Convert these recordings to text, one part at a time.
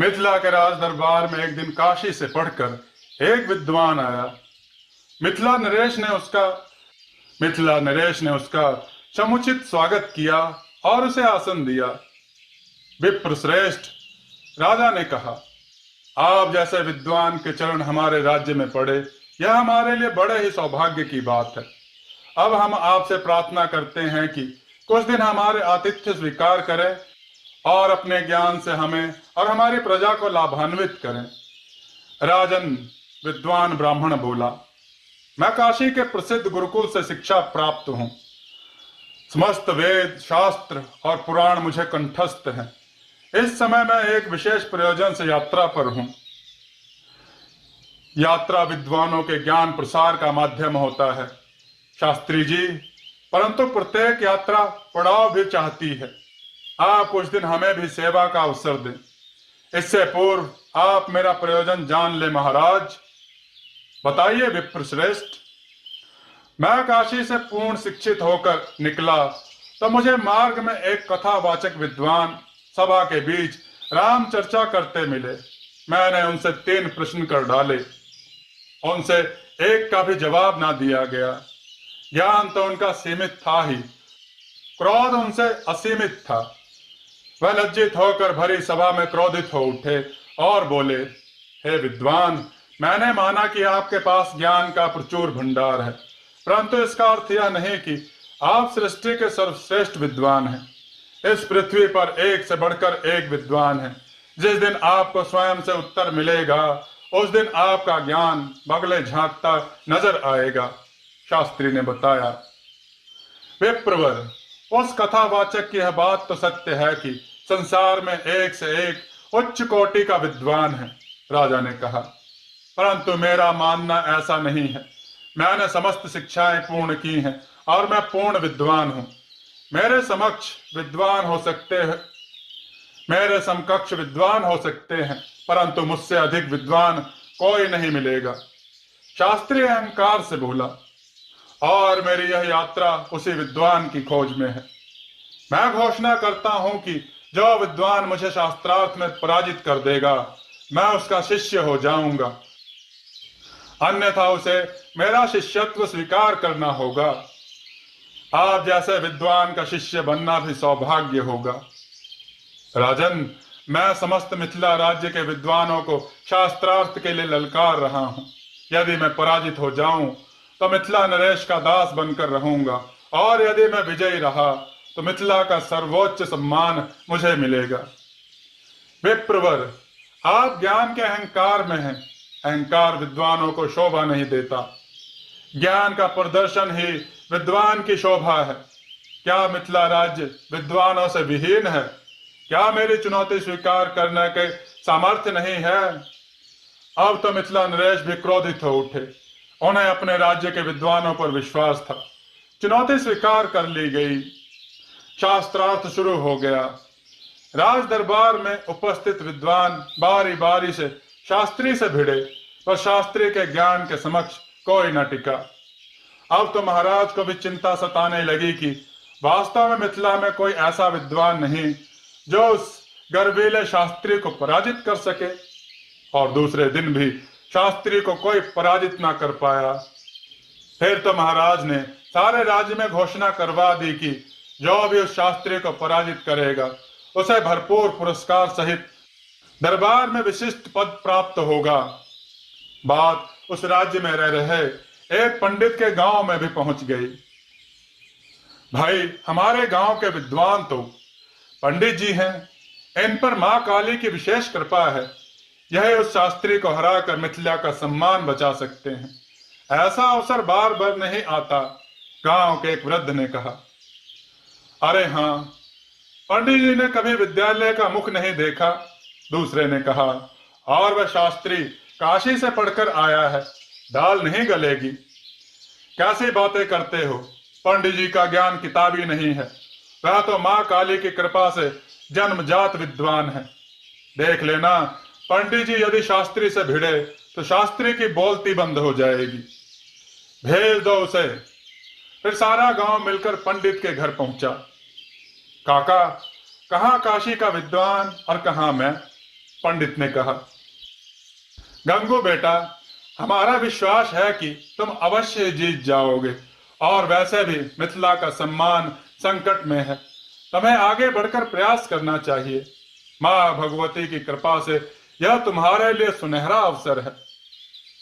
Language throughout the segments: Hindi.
मिथिला के राज दरबार में एक दिन काशी से पढ़कर एक विद्वान आया। मिथिला नरेश ने उसका मिथिला नरेश ने उसका समुचित स्वागत किया और उसे आसन दिया। विप्र श्रेष्ठ, राजा ने कहा, आप जैसे विद्वान के चरण हमारे राज्य में पड़े, यह हमारे लिए बड़े ही सौभाग्य की बात है। अब हम आपसे प्रार्थना करते हैं कि कुछ दिन हमारे आतिथ्य स्वीकार करें और अपने ज्ञान से हमें और हमारी प्रजा को लाभान्वित करें। राजन, विद्वान ब्राह्मण बोला, मैं काशी के प्रसिद्ध गुरुकुल से शिक्षा प्राप्त हूं। समस्त वेद, शास्त्र और पुराण मुझे कंठस्थ हैं। इस समय मैं एक विशेष प्रयोजन से यात्रा पर हूं। यात्रा विद्वानों के ज्ञान प्रसार का माध्यम होता है, शास्त्री जी, परंतु प्रत्येक यात्रा पड़ाव भी चाहती है। आप कुछ दिन हमें भी सेवा का अवसर दें। इससे पूर्व आप मेरा प्रयोजन जान ले महाराज। बताइए विप्रश्रेष्ठ। मैं काशी से पूर्ण शिक्षित होकर निकला तो मुझे मार्ग में एक कथावाचक विद्वान सभा के बीच राम चर्चा करते मिले। मैंने उनसे 3 प्रश्न कर डाले। उनसे एक का भी जवाब ना दिया गया। ज्ञान तो उनका सीमित था ही, क्रोध उनसे असीमित था। वह लज्जित होकर भरी सभा में क्रोधित हो उठे और बोले, हे विद्वान, मैंने माना कि आपके पास ज्ञान का प्रचुर भंडार है, परंतु इसका अर्थ यह नहीं कि आप सृष्टि के सर्वश्रेष्ठ विद्वान हैं। इस पृथ्वी पर एक से बढ़कर एक विद्वान है। जिस दिन आपको स्वयं से उत्तर मिलेगा, उस दिन आपका ज्ञान बगले झांकता नजर आएगा, शास्त्री ने बताया। विप्रवर, उस कथावाचक की यह बात तो सत्य है कि संसार में एक से एक उच्च कोटि का विद्वान है, राजा ने कहा, परंतु मेरा मानना ऐसा नहीं है। मैंने समस्त शिक्षाएं पूर्ण की हैं और मैं पूर्ण विद्वान हूं। मेरे समक्ष विद्वान हो सकते हैं मेरे समकक्ष विद्वान हो सकते हैं, परंतु मुझसे अधिक विद्वान कोई नहीं मिलेगा, शास्त्री अहंकार से बोला। और मेरी यह यात्रा उसी विद्वान की खोज में है। मैं घोषणा करता हूं कि जो विद्वान मुझे शास्त्रार्थ में पराजित कर देगा, मैं उसका शिष्य हो जाऊंगा, अन्यथा उसे मेरा शिष्यत्व स्वीकार करना होगा। आप जैसे विद्वान का शिष्य बनना भी सौभाग्य होगा। राजन, मैं समस्त मिथिला राज्य के विद्वानों को शास्त्रार्थ के लिए ललकार रहा हूं। यदि मैं पराजित हो जाऊं तो मिथिला नरेश का दास बनकर रहूंगा, और यदि मैं विजयी रहा तो मिथिला का सर्वोच्च सम्मान मुझे मिलेगा। विप्रवर, आप ज्ञान के अहंकार में हैं। अहंकार विद्वानों को शोभा नहीं देता। ज्ञान का प्रदर्शन ही विद्वान की शोभा है। क्या मिथिला राज्य विद्वानों से विहीन है? क्या मेरी चुनौती स्वीकार करने के सामर्थ्य नहीं है? अब तो मिथिला नरेश भी क्रोधित हो उठे। उन्हें अपने राज्य के विद्वानों पर विश्वास था। चुनौती स्वीकार कर ली गई। शास्त्रार्थ शुरू हो गया। राज दरबार में उपस्थित विद्वान बारी बारी से शास्त्री से भिड़े, पर शास्त्री के ज्ञान के समक्ष कोई न टिका। अब तो महाराज को भी चिंता सताने लगी कि वास्तव में मिथिला में कोई ऐसा विद्वान नहीं जो उस गर्वीले शास्त्री को पराजित कर सके। और दूसरे दिन भी शास्त्री को कोई पराजित ना कर पाया। फिर तो महाराज ने सारे राज्य में घोषणा करवा दी कि जो भी उस शास्त्री को पराजित करेगा, उसे भरपूर पुरस्कार सहित दरबार में विशिष्ट पद प्राप्त होगा। बात उस राज्य में रह रहे एक पंडित के गांव में भी पहुंच गई। भाई, हमारे गांव के विद्वान तो पंडित जी हैं। इन पर मां काली की विशेष कृपा है। यह उस शास्त्री को हराकर मिथिला का सम्मान बचा सकते हैं। ऐसा अवसर बार बार नहीं आता, गांव के एक वृद्ध ने कहा। अरे हाँ, पंडित जी ने कभी विद्यालय का मुख नहीं देखा, दूसरे ने कहा। और वह शास्त्री काशी से पढ़कर आया है, दाल नहीं गलेगी। कैसी बातें करते हो? पंडित जी का ज्ञान किताबी नहीं है, वह तो मां काली की कृपा से जन्मजात विद्वान है। देख लेना, पंडित जी यदि शास्त्री से भिड़े तो शास्त्री की बोलती बंद हो जाएगी। भेज दो उसे। फिर सारा गांव मिलकर पंडित के घर पहुंचा। काका, कहाँ काशी का विद्वान और कहाँ मैं? पंडित ने कहा। गंगू बेटा, हमारा विश्वास है कि तुम अवश्य जीत जाओगे, और वैसे भी मिथिला का सम्मान संकट में है। तुम्हें आगे बढ़कर प्रयास करना चाहिए। माँ भगवती की कृपा से यह तुम्हारे लिए सुनहरा अवसर है।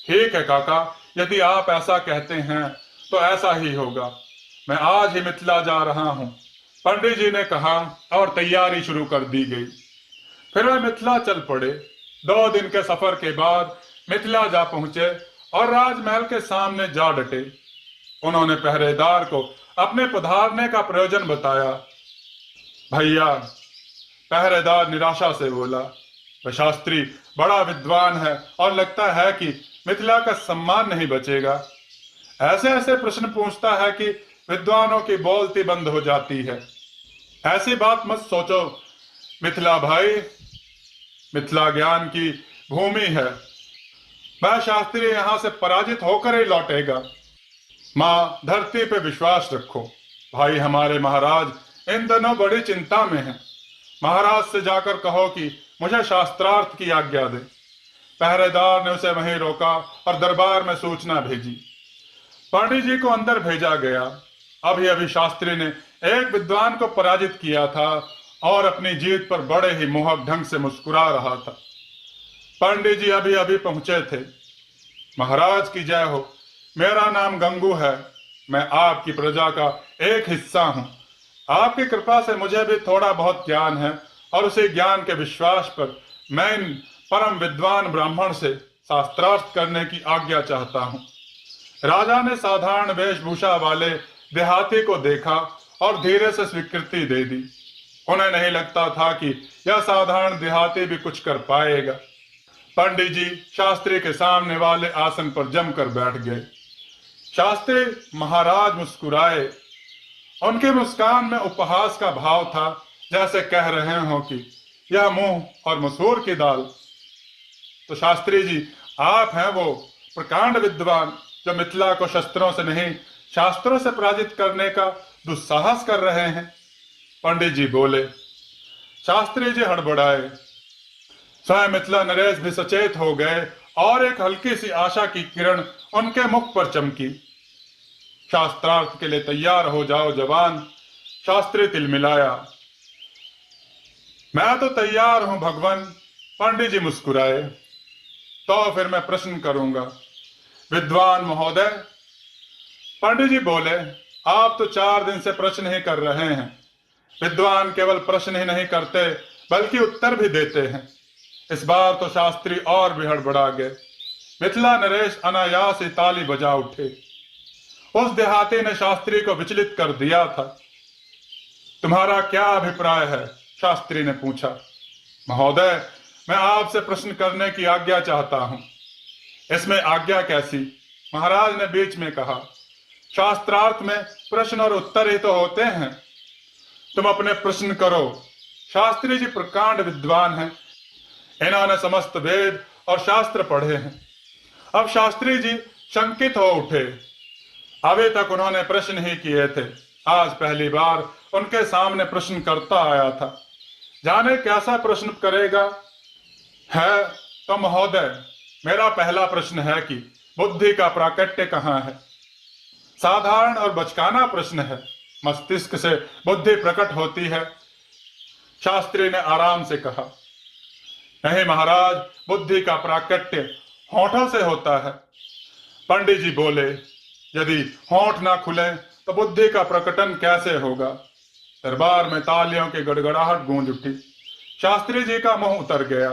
ठीक है काका, यदि आप ऐसा कहते हैं तो ऐसा ही होगा। मैं आज ही मिथिला जा रहा हूँ, पंडित जी ने कहा, और तैयारी शुरू कर दी गई। फिर वे मिथिला चल पड़े। 2 दिन के सफर के बाद मिथिला जा पहुंचे और राजमहल के सामने जा डटे। उन्होंने पहरेदार को अपने पधारने का प्रयोजन बताया। भैया, पहरेदार निराशा से बोला, वह शास्त्री बड़ा विद्वान है और लगता है कि मिथिला का सम्मान नहीं बचेगा। ऐसे ऐसे प्रश्न पूछता है कि विद्वानों की बोलती बंद हो जाती है। ऐसी बात मत सोचो मिथिला भाई, मिथिला ज्ञान की भूमि है। वह शास्त्री यहां से पराजित होकर ही लौटेगा। माँ, धरती पे विश्वास रखो। भाई हमारे महाराज इन दिनों बड़ी चिंता में हैं। महाराज से जाकर कहो कि मुझे शास्त्रार्थ की आज्ञा दे। पहरेदार ने उसे वहीं रोका और दरबार में सूचना भेजी। पंडित जी को अंदर भेजा गया। अभी अभी शास्त्री ने एक विद्वान को पराजित किया था और अपनी जीत पर बड़े ही मोहक ढंग से मुस्कुरा रहा था। पंडित जी अभी अभी पहुंचे थे। महाराज की जय हो, मेरा नाम गंगू है। मैं आपकी प्रजा का एक हिस्सा हूं। आपकी कृपा से मुझे भी थोड़ा बहुत ज्ञान है, और उसी ज्ञान के विश्वास पर मैं इन परम विद्वान ब्राह्मण से शास्त्रार्थ करने की आज्ञा चाहता हूं। राजा ने साधारण वेशभूषा वाले देहाती को देखा और धीरे से स्वीकृति दे दी। उन्हें नहीं लगता था कि यह साधारण देहाती भी कुछ कर पाएगा। पंडित जी शास्त्री के सामने वाले आसन पर जमकर बैठ गए। शास्त्री महाराज मुस्कुराए। उनके मुस्कान में उपहास का भाव था, जैसे कह रहे हो कि यह मुंह और मसूर की दाल। तो शास्त्री जी, आप हैं वो प्रकांड विद्वान जो मिथिला को शस्त्रों से नहीं शास्त्रों से पराजित करने का दुस्साहस कर रहे हैं। पंडित जी बोले। शास्त्री जी हड़बड़ाए। स्वयं मिथिला नरेश भी सचेत हो गए और एक हल्की सी आशा की किरण उनके मुख पर चमकी। शास्त्रार्थ के लिए तैयार हो जाओ जवान, शास्त्री तिलमिलाया। मैं तो तैयार हूं भगवान, पंडित जी मुस्कुराए। तो फिर मैं प्रश्न करूंगा। विद्वान महोदय, पंडित जी बोले, आप तो 4 दिन से प्रश्न ही कर रहे हैं। विद्वान केवल प्रश्न ही नहीं करते बल्कि उत्तर भी देते हैं। इस बार तो शास्त्री और भी हड़बड़ा गए। मिथिला नरेश अनायास ही ताली बजा उठे। उस देहाती ने शास्त्री को विचलित कर दिया था। तुम्हारा क्या अभिप्राय है? शास्त्री ने पूछा। महोदय, मैं आपसे प्रश्न करने की आज्ञा चाहता हूं। इसमें आज्ञा कैसी? महाराज ने बीच में कहा। शास्त्रार्थ में प्रश्न और उत्तर ही तो होते हैं। तुम अपने प्रश्न करो। शास्त्री जी प्रकांड विद्वान हैं। इन्होंने समस्त वेद और शास्त्र पढ़े हैं। अब शास्त्री जी शंकित हो उठे। अभी तक उन्होंने प्रश्न ही किए थे। आज पहली बार उनके सामने प्रश्न करता आया था। जाने कैसा प्रश्न करेगा। है तो महोदय, मेरा पहला प्रश्न है कि बुद्धि का प्राकट्य कहाँ है? साधारण और बचकाना प्रश्न है। मस्तिष्क से बुद्धि प्रकट होती है। शास्त्री ने आराम से कहा। नहीं महाराज, बुद्धि का प्राकट्य होठों से होता है। पंडित जी बोले, यदि होठ ना खुले तो बुद्धि का प्रकटन कैसे होगा? दरबार में तालियों की गड़गड़ाहट गूंज उठी। शास्त्री जी का मुंह उतर गया।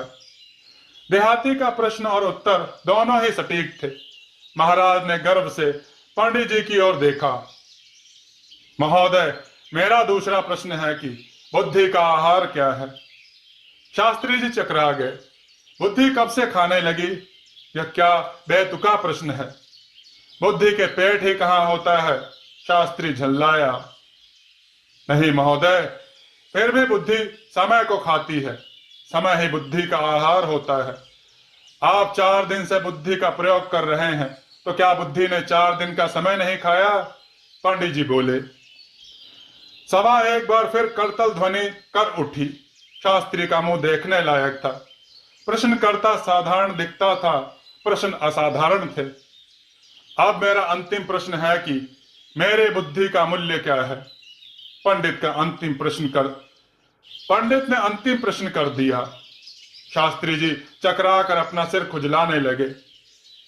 देहाती का प्रश्न और उत्तर दोनों ही सटीक थे। महाराज ने गर्व से पंडित जी की ओर देखा। महोदय, मेरा दूसरा प्रश्न है कि बुद्धि का आहार क्या है? शास्त्री जी चकरा गए। बुद्धि कब से खाने लगी? यह क्या बेतुका प्रश्न है। बुद्धि के पेट ही कहाँ होता है? शास्त्री झल्लाया। नहीं महोदय, फिर भी बुद्धि समय को खाती है। समय ही बुद्धि का आहार होता है। आप 4 दिन से बुद्धि का प्रयोग कर रहे हैं, तो क्या बुद्धि ने 4 दिन का समय नहीं खाया? पंडित जी बोले। सभा एक बार फिर करतल ध्वनि कर उठी। शास्त्री का मुंह देखने लायक था। प्रश्नकर्ता साधारण दिखता था, प्रश्न असाधारण थे। अब मेरा अंतिम प्रश्न है कि मेरे बुद्धि का मूल्य क्या है? पंडित ने अंतिम प्रश्न कर दिया। शास्त्री जी चकरा कर अपना सिर खुजलाने लगे।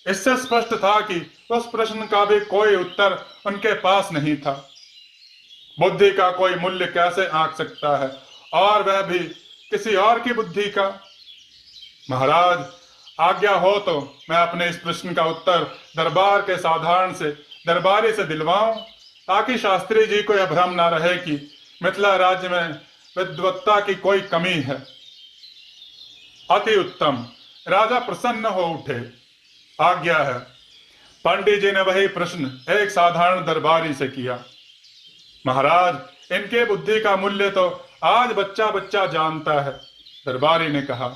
इससे स्पष्ट था कि उस प्रश्न का भी कोई उत्तर उनके पास नहीं था। बुद्धि का कोई मूल्य कैसे आंक सकता है, और वह भी किसी और की बुद्धि का? महाराज, आज्ञा हो तो मैं अपने इस प्रश्न का उत्तर दरबारी से दिलवाऊं, ताकि शास्त्री जी को यह भ्रम न रहे कि मिथिला राज्य में विद्वत्ता की कोई कमी है। अति उत्तम। राजा प्रसन्न हो उठे। आज्ञा है। पंडित जी ने वही प्रश्न एक साधारण दरबारी से किया। महाराज, इनके बुद्धि का मूल्य तो आज बच्चा बच्चा जानता है, दरबारी ने कहा।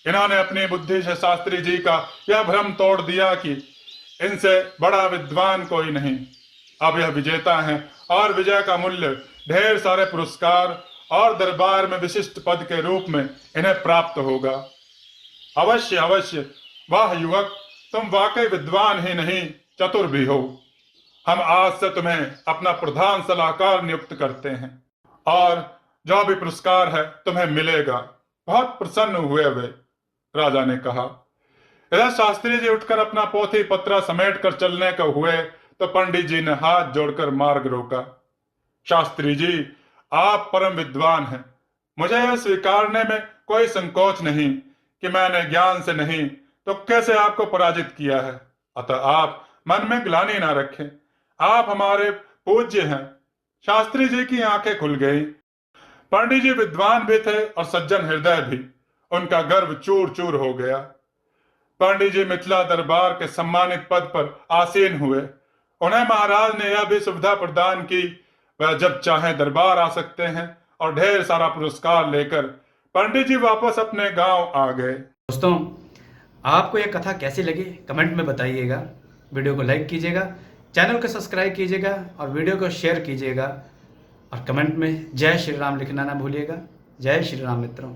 इन्होंने अपनी बुद्धि से शास्त्री जी का यह भ्रम तोड़ दिया कि इनसे बड़ा विद्वान कोई नहीं। अब यह विजेता हैं और विजय का मूल्य ढेर सारे पुरस्कार और दरबार में विशिष्ट पद के रूप में इन्हें प्राप्त होगा। अवश्य अवश्य। वाह युवक, तुम वाकई विद्वान ही नहीं, चतुर भी हो। हम आज से तुम्हें अपना प्रधान सलाहकार नियुक्त करते हैं, और जो भी पुरस्कार है तुम्हें मिलेगा। बहुत प्रसन्न हुए वे। राजा ने कहा। इधर शास्त्री जी उठकर अपना पोथी पत्रा समेट कर चलने को हुए तो पंडित जी ने हाथ जोड़कर मार्ग रोका। शास्त्री जी, आप परम विद्वान हैं। मुझे यह स्वीकारने में कोई संकोच नहीं कि मैंने ज्ञान से नहीं तो कैसे आपको पराजित किया है। अतः आप मन में ग्लानि ना रखें। आप हमारे पूज्य हैं। शास्त्री जी की आंखें खुल गई। पंडित जी विद्वान भी थे और सज्जन हृदय भी। उनका गर्व चूर चूर हो गया। पंडित जी मिथिला दरबार के सम्मानित पद पर आसीन हुए। उन्हें महाराज ने यह भी सुविधा प्रदान की वह जब चाहे दरबार आ सकते हैं, और ढेर सारा पुरस्कार लेकर पंडित जी वापस अपने गांव आ गए। दोस्तों, आपको यह कथा कैसी लगी कमेंट में बताइएगा। वीडियो को लाइक कीजिएगा, चैनल को सब्सक्राइब कीजिएगा और वीडियो को शेयर कीजिएगा, और कमेंट में जय श्री राम लिखना ना भूलिएगा। जय श्री राम मित्रों।